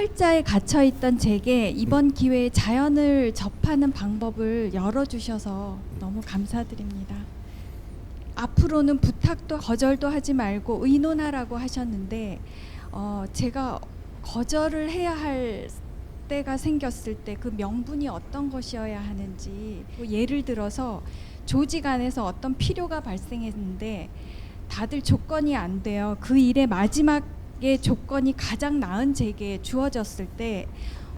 철자에 갇혀있던 제게 이번 기회에 자연을 접하는 방법을 열어주셔서 너무 감사드립니다. 앞으로는 부탁도 거절도 하지 말고 의논하라고 하셨는데 제가 거절을 해야 할 때가 생겼을 때 그 명분이 어떤 것이어야 하는지, 예를 들어서 조직 안에서 어떤 필요가 발생했는데 다들 조건이 안 돼요. 그 일의 마지막에 조건이 가장 나은 제게 주어졌을 때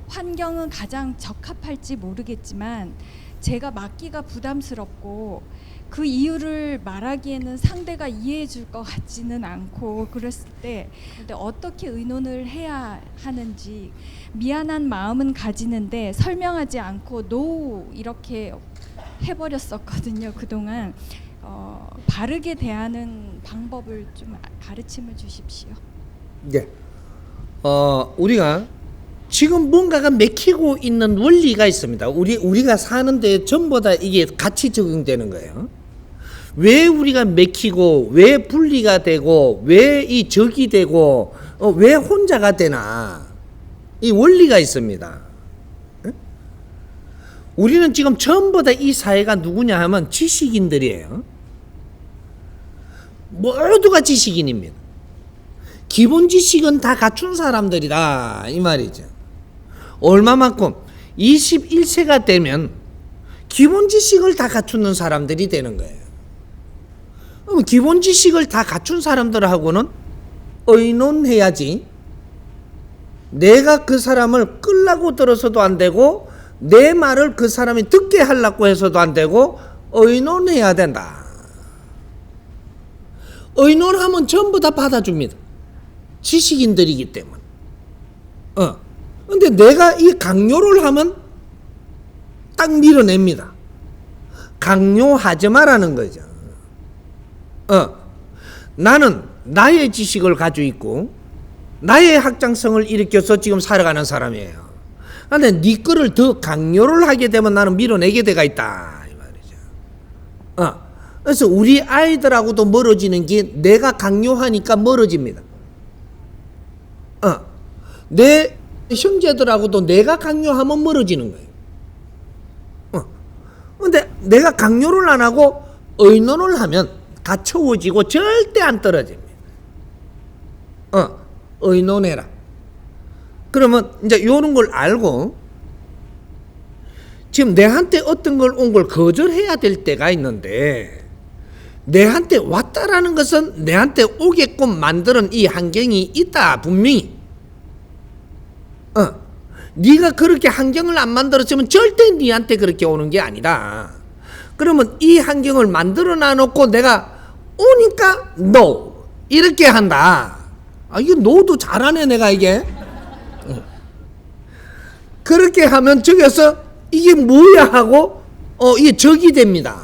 환경은 가장 적합할지 모르겠지만 제가 맡기가 부담스럽고 그 이유를 말하기에는 상대가 이해해 줄 것 같지는 않고 그랬을 때 근데 어떻게 의논을 해야 하는지 미안한 마음은 가지는데 설명하지 않고 노 이렇게 해버렸었거든요. 그동안 바르게 대하는 방법을 좀 가르침을 주십시오. 네. 우리가 지금 뭔가가 맥히고 있는 원리가 있습니다. 우리가 사는데 전부 다 이게 같이 적용되는 거예요. 왜 우리가 맥히고 왜 분리가 되고 왜 이 적이 되고 왜 혼자가 되나, 이 원리가 있습니다. 우리는 지금 전부 다 이 사회가 누구냐 하면 지식인들이에요. 모두가 지식인입니다. 기본 지식은 다 갖춘 사람들이다 이 말이죠. 얼마만큼 21세가 되면 기본 지식을 다 갖추는 사람들이 되는 거예요. 그럼 기본 지식을 다 갖춘 사람들하고는 의논해야지. 내가 그 사람을 끌라고 들어서도 안 되고 내 말을 그 사람이 듣게 하려고 해서도 안 되고 의논해야 된다. 의논하면 전부 다 받아줍니다. 지식인들이기 때문에. 근데 내가 이 강요를 하면 딱 밀어냅니다. 강요하지 마라는 거죠. 나는 나의 지식을 가지고 있고 나의 학장성을 일으켜서 지금 살아가는 사람이에요. 근데 네 거를 더 강요를 하게 되면 나는 밀어내게 돼가 있다 이 말이죠. 그래서 우리 아이들하고도 멀어지는 게 내가 강요하니까 멀어집니다. 내 형제들하고도 내가 강요하면 멀어지는 거예요. 근데 내가 강요를 안 하고 의논을 하면 가까워지고 절대 안 떨어집니다. 의논해라. 그러면 이제 요런 걸 알고 지금 내한테 어떤 걸 온 걸 거절해야 될 때가 있는데, 내한테 왔다라는 것은 내한테 오게끔 만드는 이 환경이 있다 분명히. 네가 그렇게 환경을 안 만들었으면 절대 네한테 그렇게 오는 게 아니다. 그러면 이 환경을 만들어 놔놓고 내가 오니까 no 이렇게 한다. 이거 no도 잘하네 내가 이게. 그렇게 하면 저기서 이게 뭐야 하고 이게 적이 됩니다.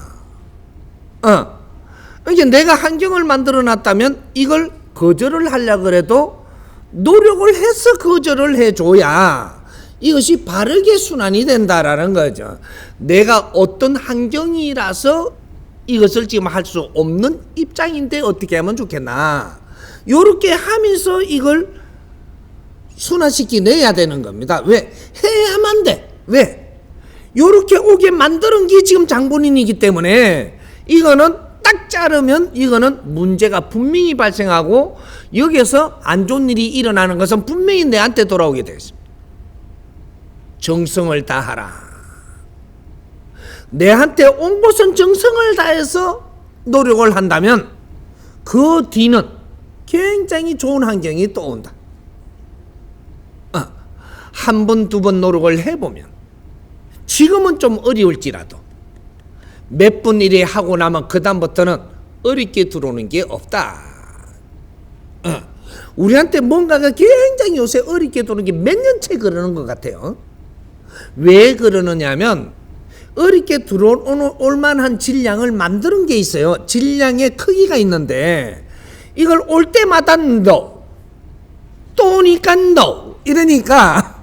이게 내가 환경을 만들어 놨다면 이걸 거절을 하려고 해도 노력을 해서 거절을 해줘야 이것이 바르게 순환이 된다라는 거죠. 내가 어떤 환경이라서 이것을 지금 할 수 없는 입장인데 어떻게 하면 좋겠나, 요렇게 하면서 이걸 순환시켜내야 되는 겁니다. 왜? 해야만 돼. 왜? 요렇게 오게 만드는 게 지금 장본인이기 때문에 이거는 딱 자르면 이거는 문제가 분명히 발생하고 여기에서 안 좋은 일이 일어나는 것은 분명히 내한테 돌아오게 되겠습니다. 정성을 다하라. 내한테 온 것은 정성을 다해서 노력을 한다면 그 뒤는 굉장히 좋은 환경이 또 온다. 한 번, 두 번 노력을 해보면 지금은 좀 어려울지라도 몇 번 일에 하고 나면 그 다음부터는 어렵게 들어오는 게 없다. 우리한테 뭔가가 굉장히 요새 어렵게 들어오는 게 몇 년째 그러는 것 같아요. 왜 그러느냐면 어렵게 들어올 만한 질량을 만드는 게 있어요. 질량의 크기가 있는데 이걸 올 때마다 no, 또 오니까 no 이러니까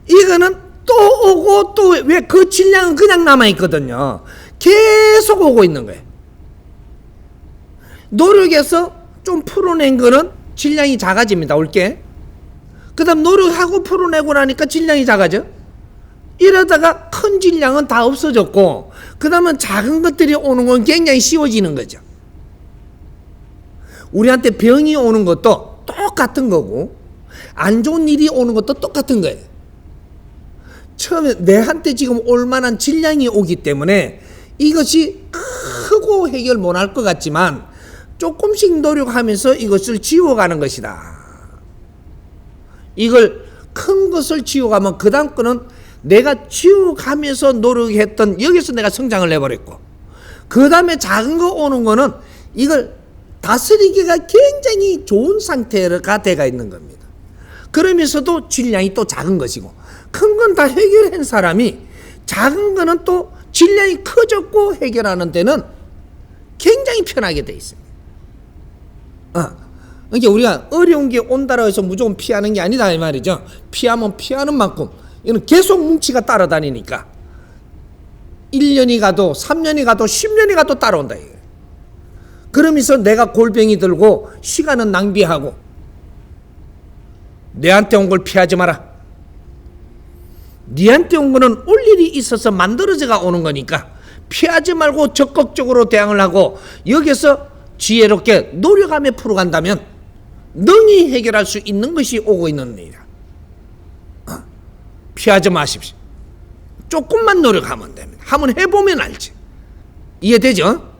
이거는 또 오고 또 왜 그 질량은 그냥 남아있거든요. 계속 오고 있는 거예요. 노력해서 좀 풀어낸 거는 질량이 작아집니다. 올게. 그 다음 노력하고 풀어내고 나니까 질량이 작아져. 이러다가 큰 질량은 다 없어졌고 그 다음은 작은 것들이 오는 건 굉장히 쉬워지는 거죠. 우리한테 병이 오는 것도 똑같은 거고 안 좋은 일이 오는 것도 똑같은 거예요. 처음에 내한테 지금 올 만한 질량이 오기 때문에 이것이 크고 해결 못할 것 같지만 조금씩 노력하면서 이것을 지워가는 것이다. 이걸 큰 것을 지워가면 그 다음 거는 내가 지워가면서 노력했던 여기서 내가 성장을 해버렸고 그 다음에 작은 거 오는 거는 이걸 다스리기가 굉장히 좋은 상태가 돼가 있는 겁니다. 그러면서도 질량이 또 작은 것이고 큰 건 다 해결한 사람이 작은 거는 또 질량이 커졌고 해결하는 데는 굉장히 편하게 돼 있습니다. 그러니까 우리가 어려운 게 온다고 해서 무조건 피하는 게 아니다 이 말이죠. 피하면 피하는 만큼 이는 계속 뭉치가 따라다니니까 1년이 가도 3년이 가도 10년이 가도 따라온다 이거예요. 그러면서 내가 골병이 들고 시간은 낭비하고 내한테 온 걸 피하지 마라. 니한테 온 거는 올 일이 있어서 만들어져가 오는 거니까 피하지 말고 적극적으로 대응을 하고 여기서 지혜롭게 노력하며 풀어간다면 능히 해결할 수 있는 것이 오고 있는 일이다. 피하지 마십시오. 조금만 노력하면 됩니다. 한번 해보면 알지. 이해되죠?